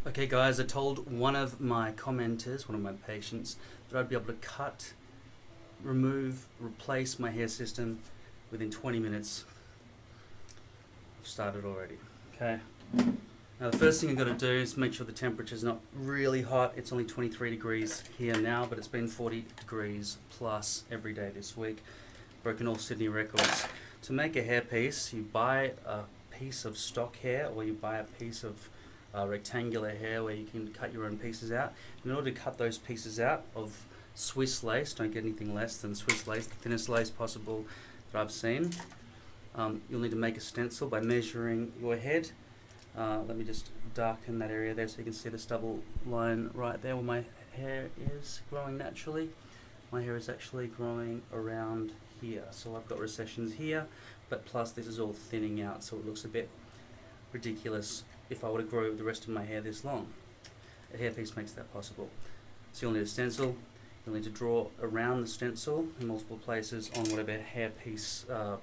Okay guys, I told one of my commenters, one of my patients, that I'd be able to cut, remove, replace my hair system within 20 minutes. I've started already. Okay. Now the first thing I've got to do is make sure the temperature's not really hot. It's only 23 degrees here now, but it's been 40 degrees plus every day this week. Broken all Sydney records. To make a hairpiece, you buy a piece of stock hair, or you buy a piece of rectangular hair where you can cut your own pieces out. In order to cut those pieces out of Swiss lace, don't get anything less than Swiss lace, the thinnest lace possible that I've seen. You'll need to make a stencil by measuring your head. Let me just darken that area there so you can see the stubble line right there where my hair is growing naturally. My hair is actually growing around here, so I've got recessions here, but plus this is all thinning out, so it looks a bit ridiculous if I were to grow the rest of my hair this long. A hairpiece makes that possible. So you'll need a stencil. You'll need to draw around the stencil in multiple places on whatever hairpiece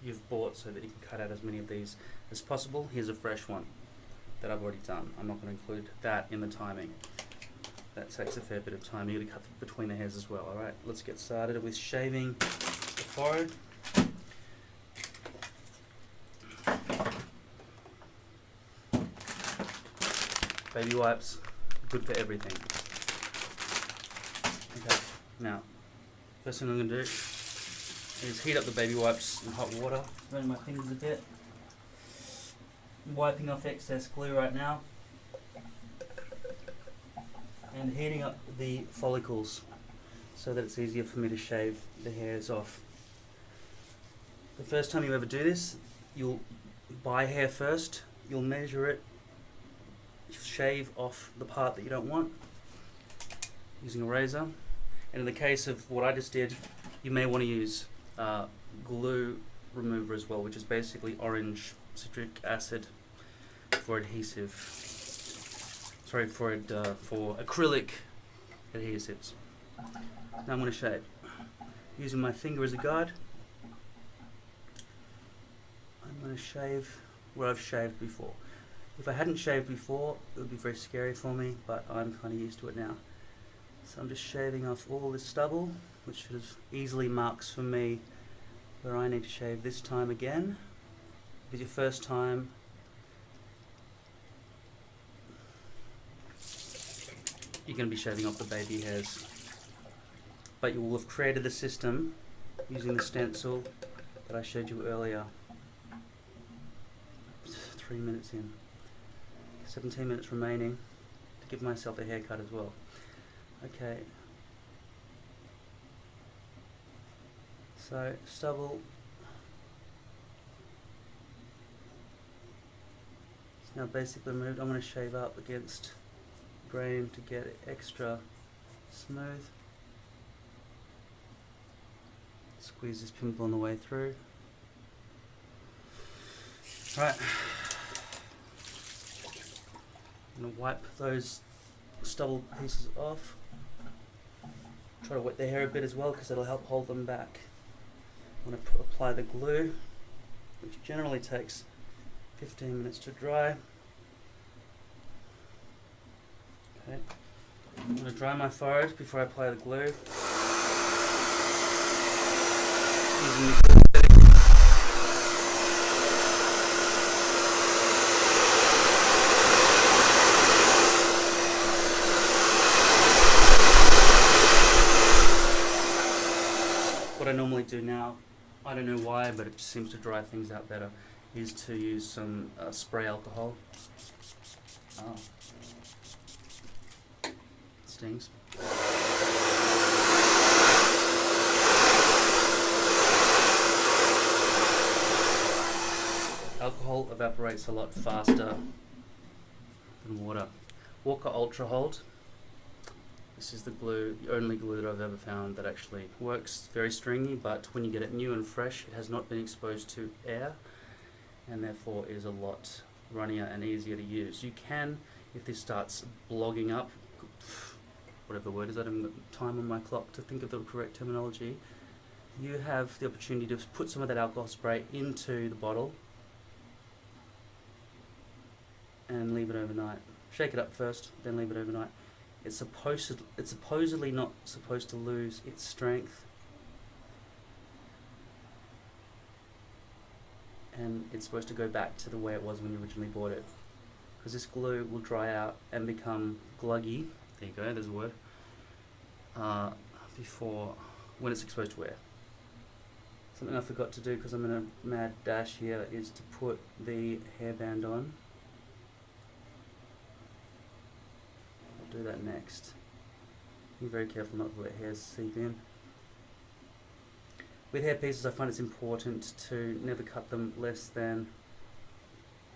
you've bought, so that you can cut out as many of these as possible. Here's a fresh one that I've already done. I'm not going to include that in the timing. That takes a fair bit of time. You've got to cut between the hairs as well. Alright, let's get started with shaving the forehead. Baby wipes, good for everything. Okay, now, first thing I'm going to do is heat up the baby wipes in hot water. Running my fingers a bit. I'm wiping off excess glue right now. And heating up the follicles so that it's easier for me to shave the hairs off. The first time you ever do this, you'll buy hair first, you'll measure it, shave off the part that you don't want using a razor. And in the case of what I just did, you may want to use glue remover as well, which is basically orange citric acid for adhesive. Sorry, for acrylic adhesives. Now I'm going to shave. Using my finger as a guide, I'm going to shave where I've shaved before. If I hadn't shaved before, it would be very scary for me, but I'm kind of used to it now. So I'm just shaving off all this stubble, which is easily marks for me where I need to shave this time again. If it's your first time, you're going to be shaving off the baby hairs. But you will have created the system using the stencil that I showed you earlier. 3 minutes in. 17 minutes remaining to give myself a haircut as well. Okay. So, stubble. It's now basically removed. I'm going to shave up against grain to get it extra smooth. Squeeze this pimple on the way through. Right. I'm going to wipe those stubble pieces off. Try to wet the hair a bit as well, because it'll help hold them back. I'm going to apply the glue, which generally takes 15 minutes to dry. Okay. I'm going to dry my forehead before I apply the glue. Using the what I normally do now, I don't know why, but it just seems to dry things out better, is to use some spray alcohol. Oh. Stings. Alcohol evaporates a lot faster than water. Walker Ultra Hold. This is the glue, the only glue that I've ever found that actually works. Very stringy, but when you get it new and fresh, it has not been exposed to air, and therefore is a lot runnier and easier to use. You can, if this starts blogging up, whatever the word is, I don't have time on my clock to think of the correct terminology, you have the opportunity to put some of that alcohol spray into the bottle and leave it overnight. Shake it up first, then leave it overnight. It's supposedly not supposed to lose its strength, and it's supposed to go back to the way it was when you originally bought it, because this glue will dry out and become gluggy. There you go, there's a word. Before, when it's exposed to wear. Something I forgot to do because I'm in a mad dash here is to put the hairband on. I'll do that next. Be very careful not to let hairs seep in. With hair pieces, I find it's important to never cut them less than,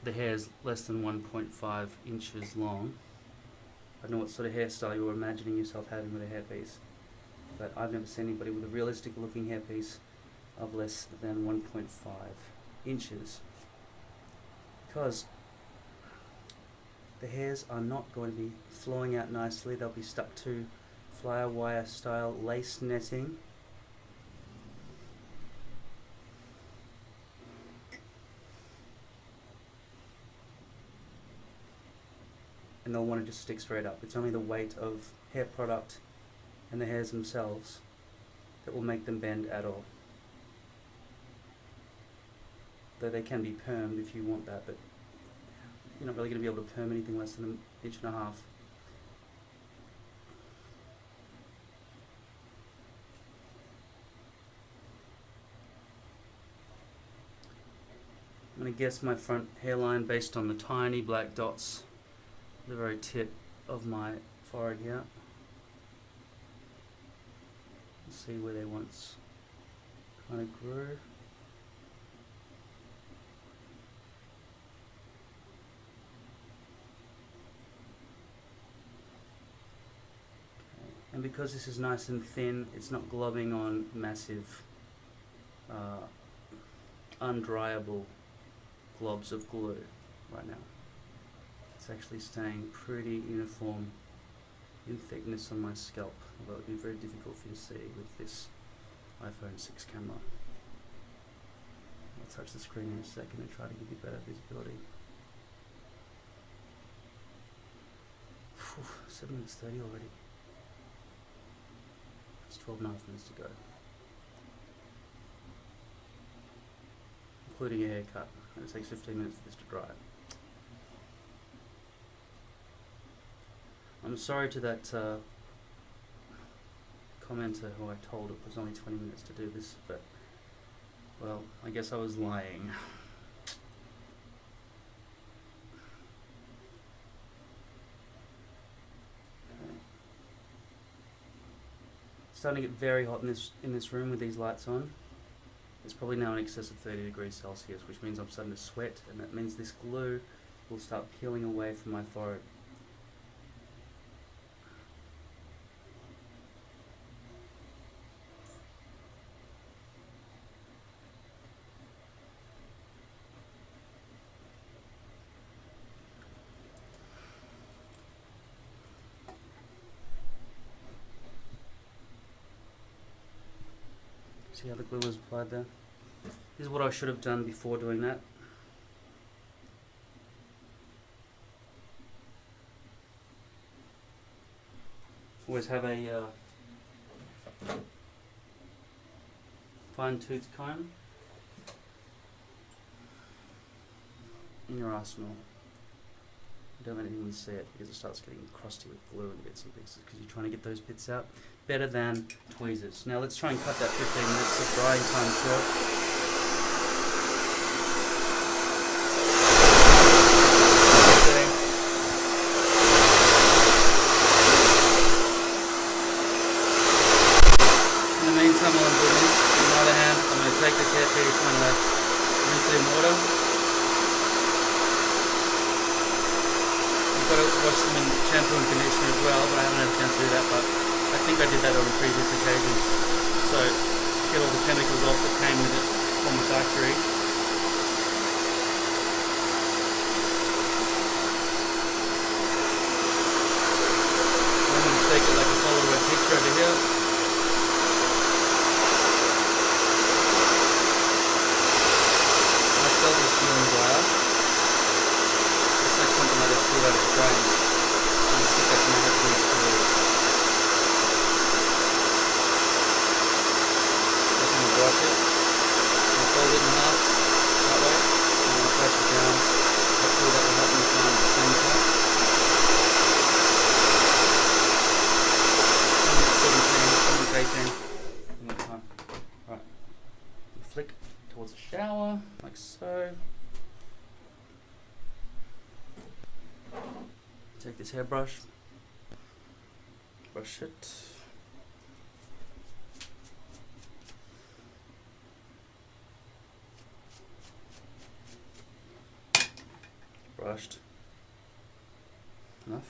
the hairs less than 1.5 inches long. I don't know what sort of hairstyle you were imagining yourself having with a hairpiece, but I've never seen anybody with a realistic looking hairpiece of less than 1.5 inches, because the hairs are not going to be flowing out nicely. They'll be stuck to flyer wire style lace netting. And they'll want to just stick straight up. It's only the weight of hair product and the hairs themselves that will make them bend at all. Though they can be permed if you want that, but you're not really going to be able to perm anything less than 1.5 inches. I'm going to guess my front hairline based on the tiny black dots at the very tip of my forehead here. See where they once kind of grew. Okay. And because this is nice and thin, it's not globbing on massive undryable globs of glue right now. It's actually staying pretty uniform in thickness on my scalp, although it would be very difficult for you to see with this iPhone 6 camera. I'll touch the screen in a second and try to give you better visibility. 7 minutes 30 already. It's 12.5 minutes to go, including a haircut, and it takes 15 minutes for this to dry. I'm sorry to that commenter who I told it was only 20 minutes to do this, but, well, I guess I was lying. It's starting to get very hot in this room with these lights on. It's probably now in excess of 30 degrees Celsius, which means I'm starting to sweat, and that means this glue will start peeling away from my forehead. See how the glue was applied there? This is what I should have done before doing that. Always have a fine tooth comb in your arsenal. Don't let anyone see it because it starts getting crusty with glue and bits and pieces because you're trying to get those bits out. Better than tweezers. Now let's try and cut that 15 minutes of drying time short. In the meantime, while I'm doing this, on the other hand, I'm going to take this hairpiece, I'm going to rinse it in water. I've got to wash them in shampoo and conditioner as well, but I haven't had a chance to do that, but I think I did that on previous occasions. So, get all the chemicals off that came with it from the factory. I'm going to take it like a Polaroid picture over here. My scalp is feeling drier. It's like something I just pulled out of the drain. Take this hairbrush, brush it. Brushed. Enough.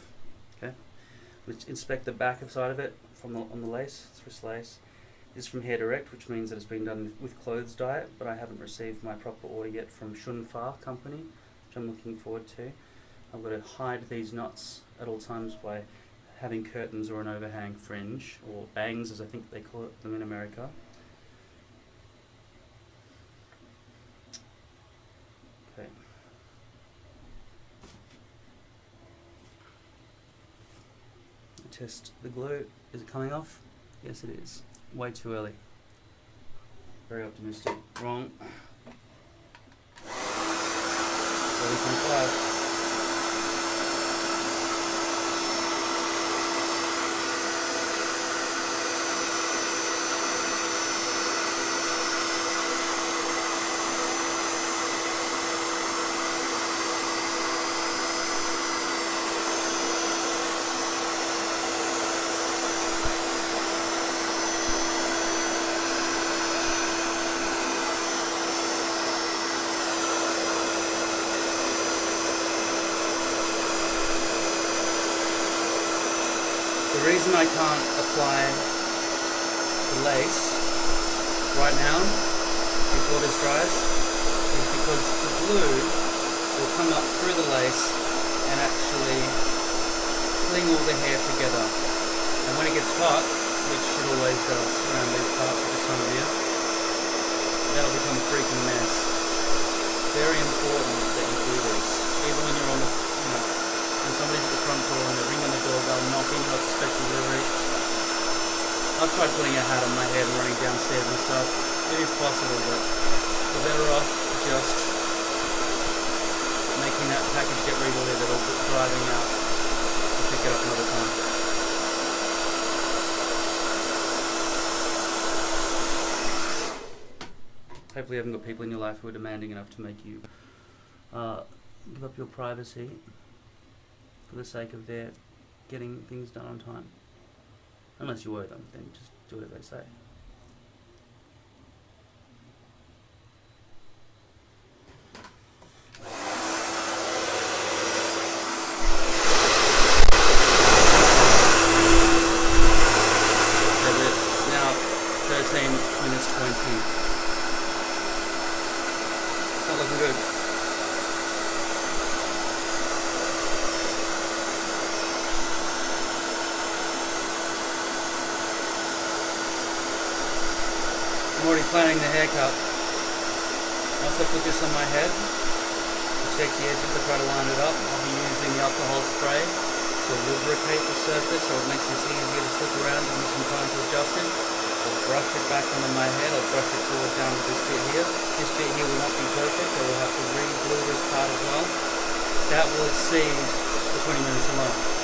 Okay. Let's inspect the back side of it on the lace, Swiss lace. This is from Hair Direct, which means that it's been done with clothes diet, but I haven't received my proper order yet from Shunfa company, which I'm looking forward to. I've got to hide these knots at all times by having curtains or an overhang fringe, or bangs as I think they call them in America. Okay. Test the glue. Is it coming off? Yes, it is. Way too early. Very optimistic. Wrong. 30.5. The reason I can't apply the lace right now before this dries is because the glue will come up through the lace and actually cling all the hair together. And when it gets hot, which it always does around these parts at this time of year, that'll become a freaking mess. Very important that you do this, even when you're on the, when somebody's at the front door and they're ringing the doorbell, knocking, not suspecting delivery. I've tried putting a hat on my head and running downstairs and stuff. It is possible, but we're better off just making that package get redelivered or driving out to pick it up another time. Hopefully you haven't got people in your life who are demanding enough to make you give up your privacy for the sake of their getting things done on time. Unless you owe them, then just do whatever they say. So we're now 13 minutes 20. Not looking good. I'm already planning the haircut. Once I put this on my head, to check the edges, I try to line it up. I'll be using the alcohol spray to lubricate the surface so it makes this easier to slip around and some time to adjust it. I'll brush it back onto my head, I'll brush it forward down to this bit here. This bit here will not be perfect, I will have to re-glue this part as well. That will exceed the 20 minutes alone.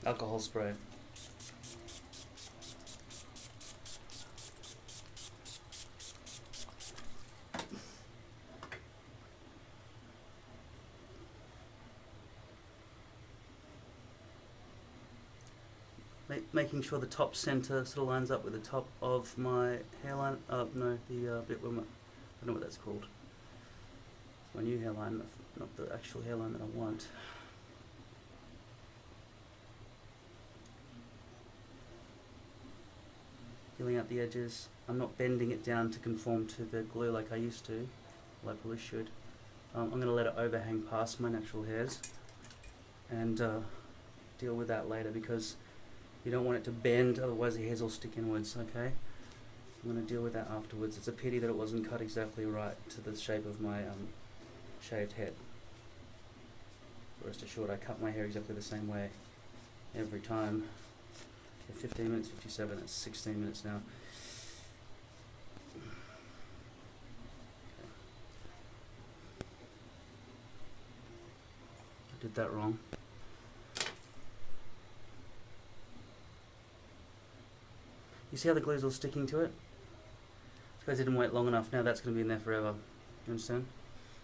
Alcohol spray. Making sure the top center sort of lines up with the top of my hairline. No, the bit where my, I don't know what that's called. It's my new hairline, not the actual hairline that I want. peeling out the edges. I'm not bending it down to conform to the glue like I used to, well I probably should. I'm going to let it overhang past my natural hairs and deal with that later, because you don't want it to bend, otherwise the hairs will stick inwards, okay? I'm going to deal with that afterwards. It's a pity that it wasn't cut exactly right to the shape of my shaved head. Rest assured, I cut my hair exactly the same way every time. Okay, 15 minutes, 57, that's 16 minutes now. I did that wrong. You see how the glue's all sticking to it? Because I didn't wait long enough. Now that's going to be in there forever. You understand?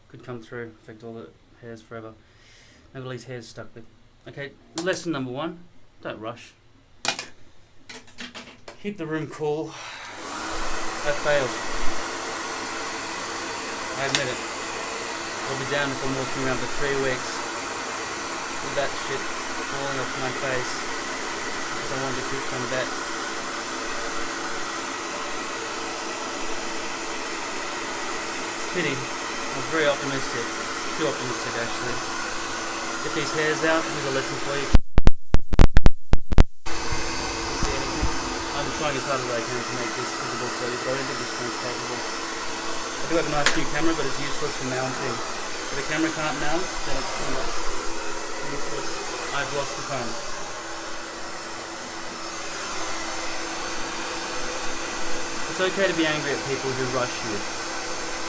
Could come through, affect all the hairs forever. Now all these hairs stuck with. Okay, lesson number 1. Don't rush. Keep the room cool. I failed. I admit it. I'll be down if I'm walking around for 3 weeks with that shit falling off my face because I wanted to keep some bet. Pity. I was very optimistic. Too optimistic, actually. Get these hairs out. Here's a lesson for you. See anything? I'm trying as hard as I can to make this visible for you, but I don't think this one's capable. I do have a nice new camera, but it's useless for mounting. If the camera can't mount, then it's pretty much useless. I've lost the phone. It's okay to be angry at people who rush you.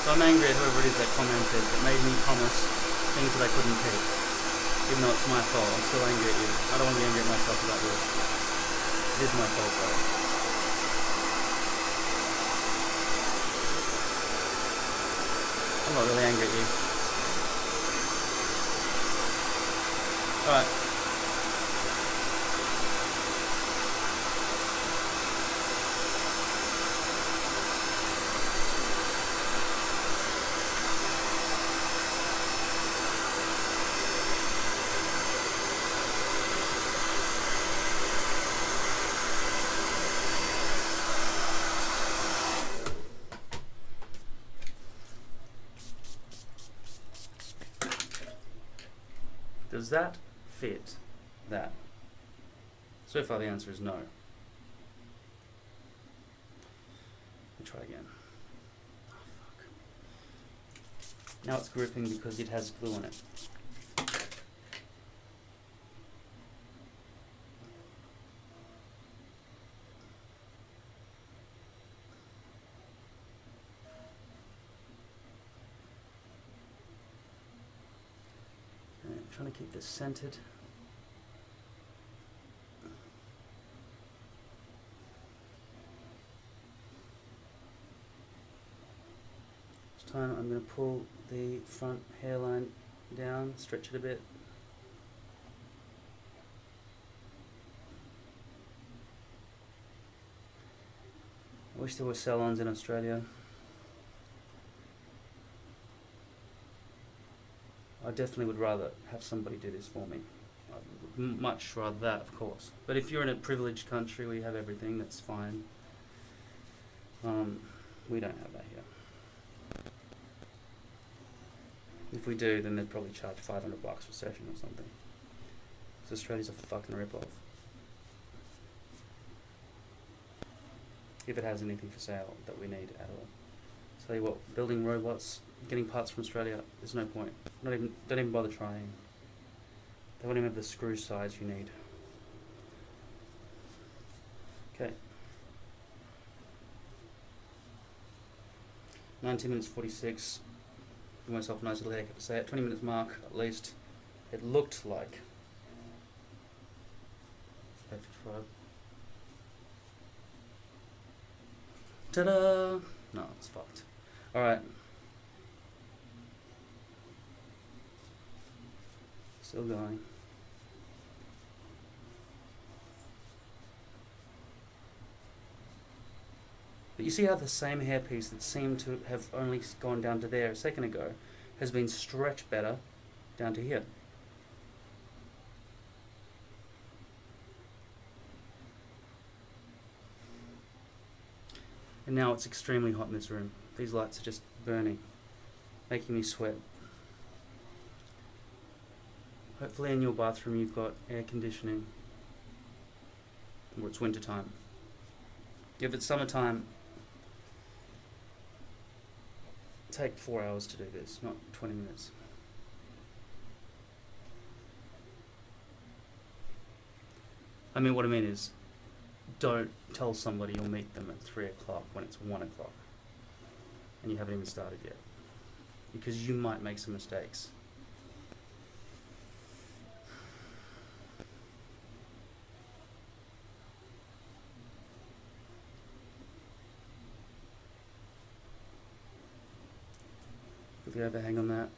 So I'm angry at whoever it is that commented that made me promise things that I couldn't keep. Even though it's my fault, I'm still angry at you. I don't want to be angry at myself about this. It is my fault though. I'm not really angry at you. Alright. Does that fit that? So far the answer is no. Let me try again. Oh, fuck. Now it's gripping because it has glue on it. Trying to keep this centered. This time I'm going to pull the front hairline down, stretch it a bit. I wish there were salons in Australia. I definitely would rather have somebody do this for me. I would much rather that, of course. But if you're in a privileged country where you have everything, that's fine. We don't have that here. If we do, then they'd probably charge $500 for a session or something. Because Australia's a fucking rip-off. If it has anything for sale that we need at all. Tell you what, building robots, getting parts from Australia, there's no point. Don't even bother trying. They won't even have the screw size you need. Okay. 19 minutes 46. Give myself a nice little haircut to say at 20 minutes mark at least. It looked like. Ta-da! No, it's fucked. Alright. Still going. But you see how the same hairpiece that seemed to have only gone down to there a second ago has been stretched better down to here. And now it's extremely hot in this room. These lights are just burning, making me sweat. Hopefully in your bathroom you've got air conditioning, or it's winter time. If it's summertime, take 4 hours to do this, not 20 minutes. I mean, what I mean is, don't tell somebody you'll meet them at 3 o'clock when it's 1 o'clock and you haven't even started yet, because you might make some mistakes. Put the overhang on that.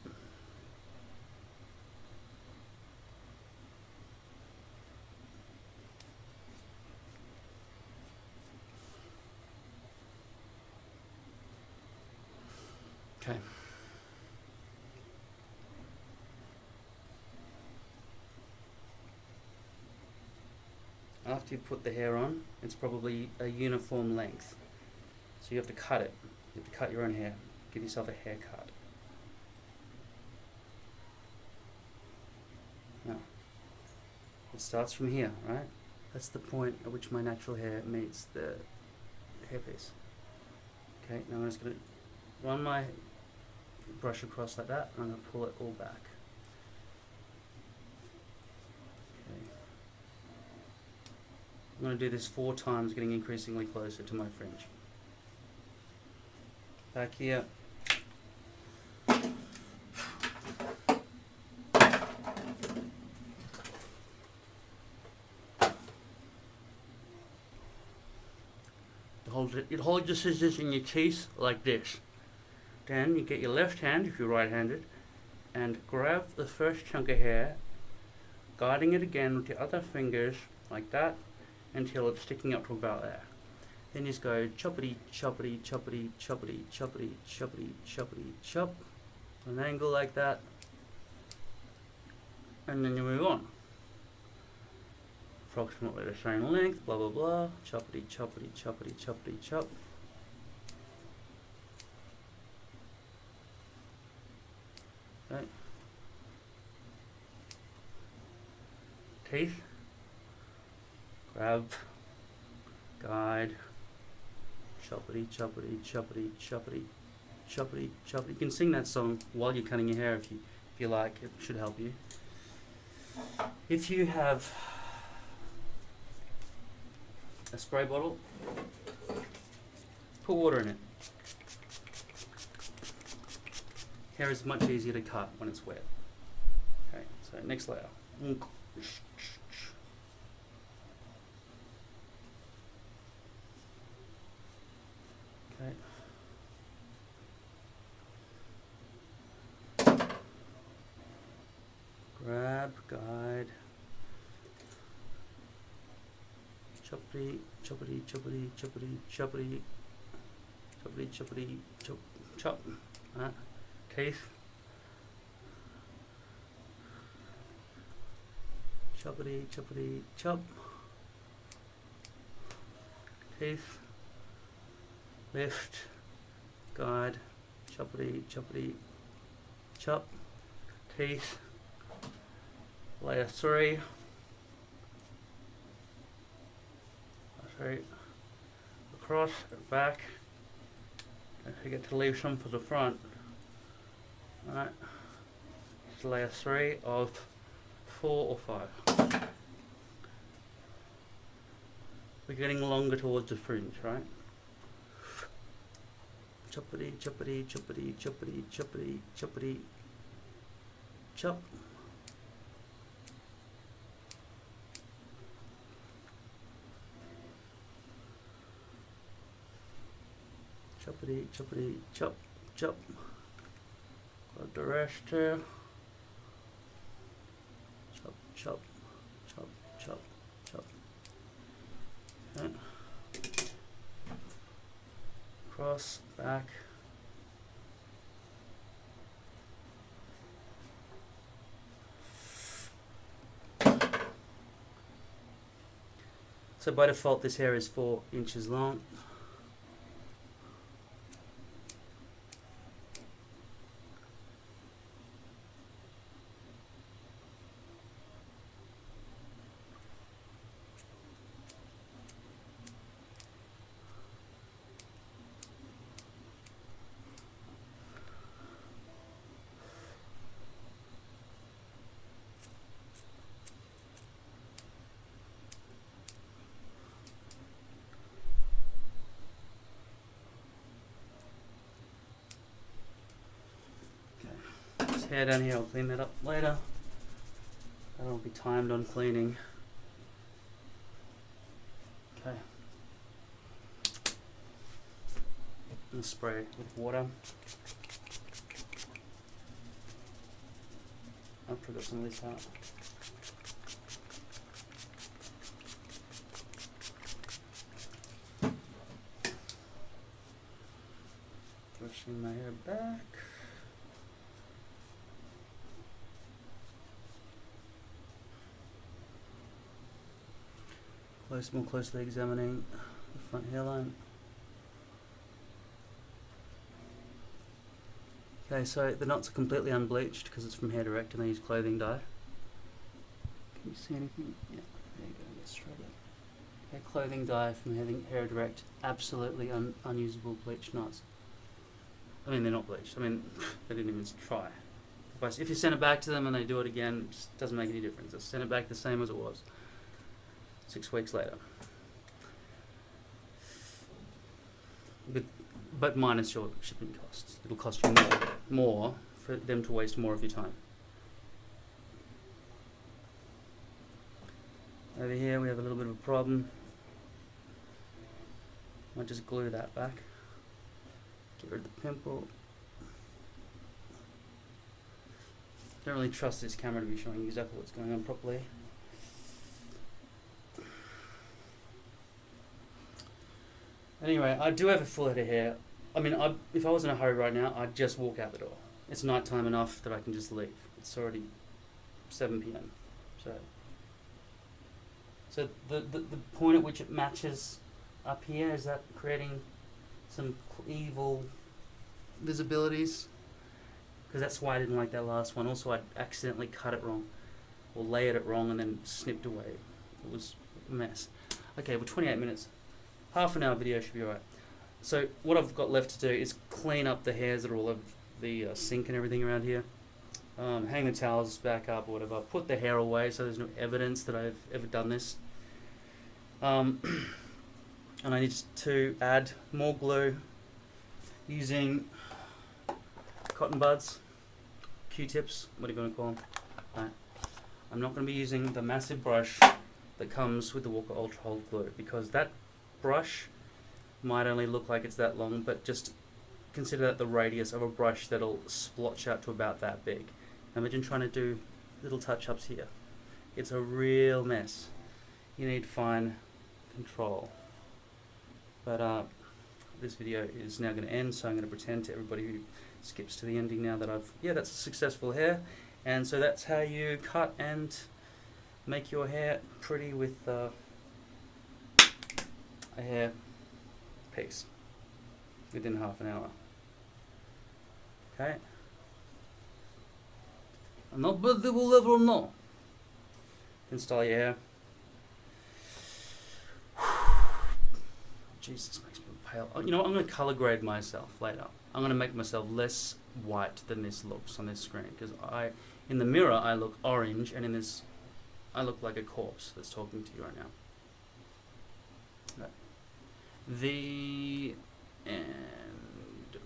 Okay. After you've put the hair on, it's probably a uniform length. So you have to cut it. You have to cut your own hair. Give yourself a haircut. Now, it starts from here, right? That's the point at which my natural hair meets the hairpiece. Okay, now I'm just going to run my brush across like that, and I'm going to pull it all back. Okay. I'm going to do this 4 times, getting increasingly closer to my fringe. Back here. Hold your scissors in your teeth like this. Then you get your left hand, if you're right-handed, and grab the first chunk of hair, guiding it again with your other fingers like that until it's sticking up to about there. Then you just go choppity, choppity, choppity, choppity, choppity, choppity, choppity, chop, an angle like that, and then you move on. Approximately the same length, blah blah blah, choppity, choppity, choppity, choppity, chop. Okay. Teeth, grab, guide, choppity, choppity, choppity, choppity, choppity, choppity. You can sing that song while you're cutting your hair if you like. It should help you. If you have a spray bottle, put water in it. Hair is much easier to cut when it's wet. Okay, so next layer. Okay. Grab, guide. Choppity, choppity, choppity, choppity, choppity, choppity, choppity, chop, chop. Teeth. Choppity, choppity, chop. Teeth. Lift. Guide. Choppity, choppity, chop. Teeth. Layer 3. Across, back. Don't forget to leave some for the front. Alright. It's layer 3 of 4 or 5. We're getting longer towards the fringe, right? Choppity, choppity, choppity, choppity, choppity, choppity, chop. Choppity, choppity, chop, chop. Got the rest here. Chop, chop, chop, chop, chop. Okay. Cross, back. So by default this hair is 4 inches long. hair down here, I'll clean that up later. That'll be timed on cleaning. Okay. And spray with water. I've got some of this out. Brushing my hair back. More closely examining the front hairline. Okay, so the knots are completely unbleached because it's from Hair Direct and they use clothing dye. Can you see anything? Yeah, there you go, get straight up. Okay, clothing dye from Hair Direct, absolutely unusable bleached knots. I mean, they're not bleached. I mean, they didn't even try. But if you send it back to them and they do it again, it just doesn't make any difference. Just send it back the same as it was 6 weeks later. But minus your shipping costs. It'll cost you more for them to waste more of your time. Over here we have a little bit of a problem. I'll just glue that back. Get rid of the pimple. Don't really trust this camera to be showing you exactly what's going on properly. Anyway, I do have a full head of hair. I mean, if I was in a hurry right now, I'd just walk out the door. It's nighttime enough that I can just leave. It's already 7 p.m. So the point at which it matches up here, is that creating some evil visibilities? Because that's why I didn't like that last one. Also, I accidentally cut it wrong, or layered it wrong and then snipped away. It was a mess. Okay, well, 28 minutes. Half an hour video should be alright. So what I've got left to do is clean up the hairs that are all over the sink and everything around here. Hang the towels back up or whatever. Put the hair away so there's no evidence that I've ever done this. And I need to add more glue using cotton buds, Q-tips, whatever you want to call them. Right. I'm not going to be using the massive brush that comes with the Walker Ultra Hold glue, because that brush might only look like it's that long, but just consider that the radius of a brush that'll splotch out to about that big. Imagine trying to do little touch-ups here. It's a real mess. You need fine control. But this video is now going to end, so I'm going to pretend to everybody who skips to the ending now that that's a successful hair. And so that's how you cut and make your hair pretty with a hair piece within half an hour. Okay. Nobody will ever know. You can style your hair. Jesus, makes me pale. You know what? I'm going to color grade myself later. I'm going to make myself less white than this looks on this screen, because in the mirror I look orange, and in this I look like a corpse that's talking to you right now. Okay. The end.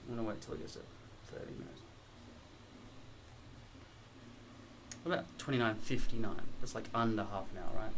I'm going to wait till it gets at 30 minutes. What about 29:59? That's like under half an hour, right?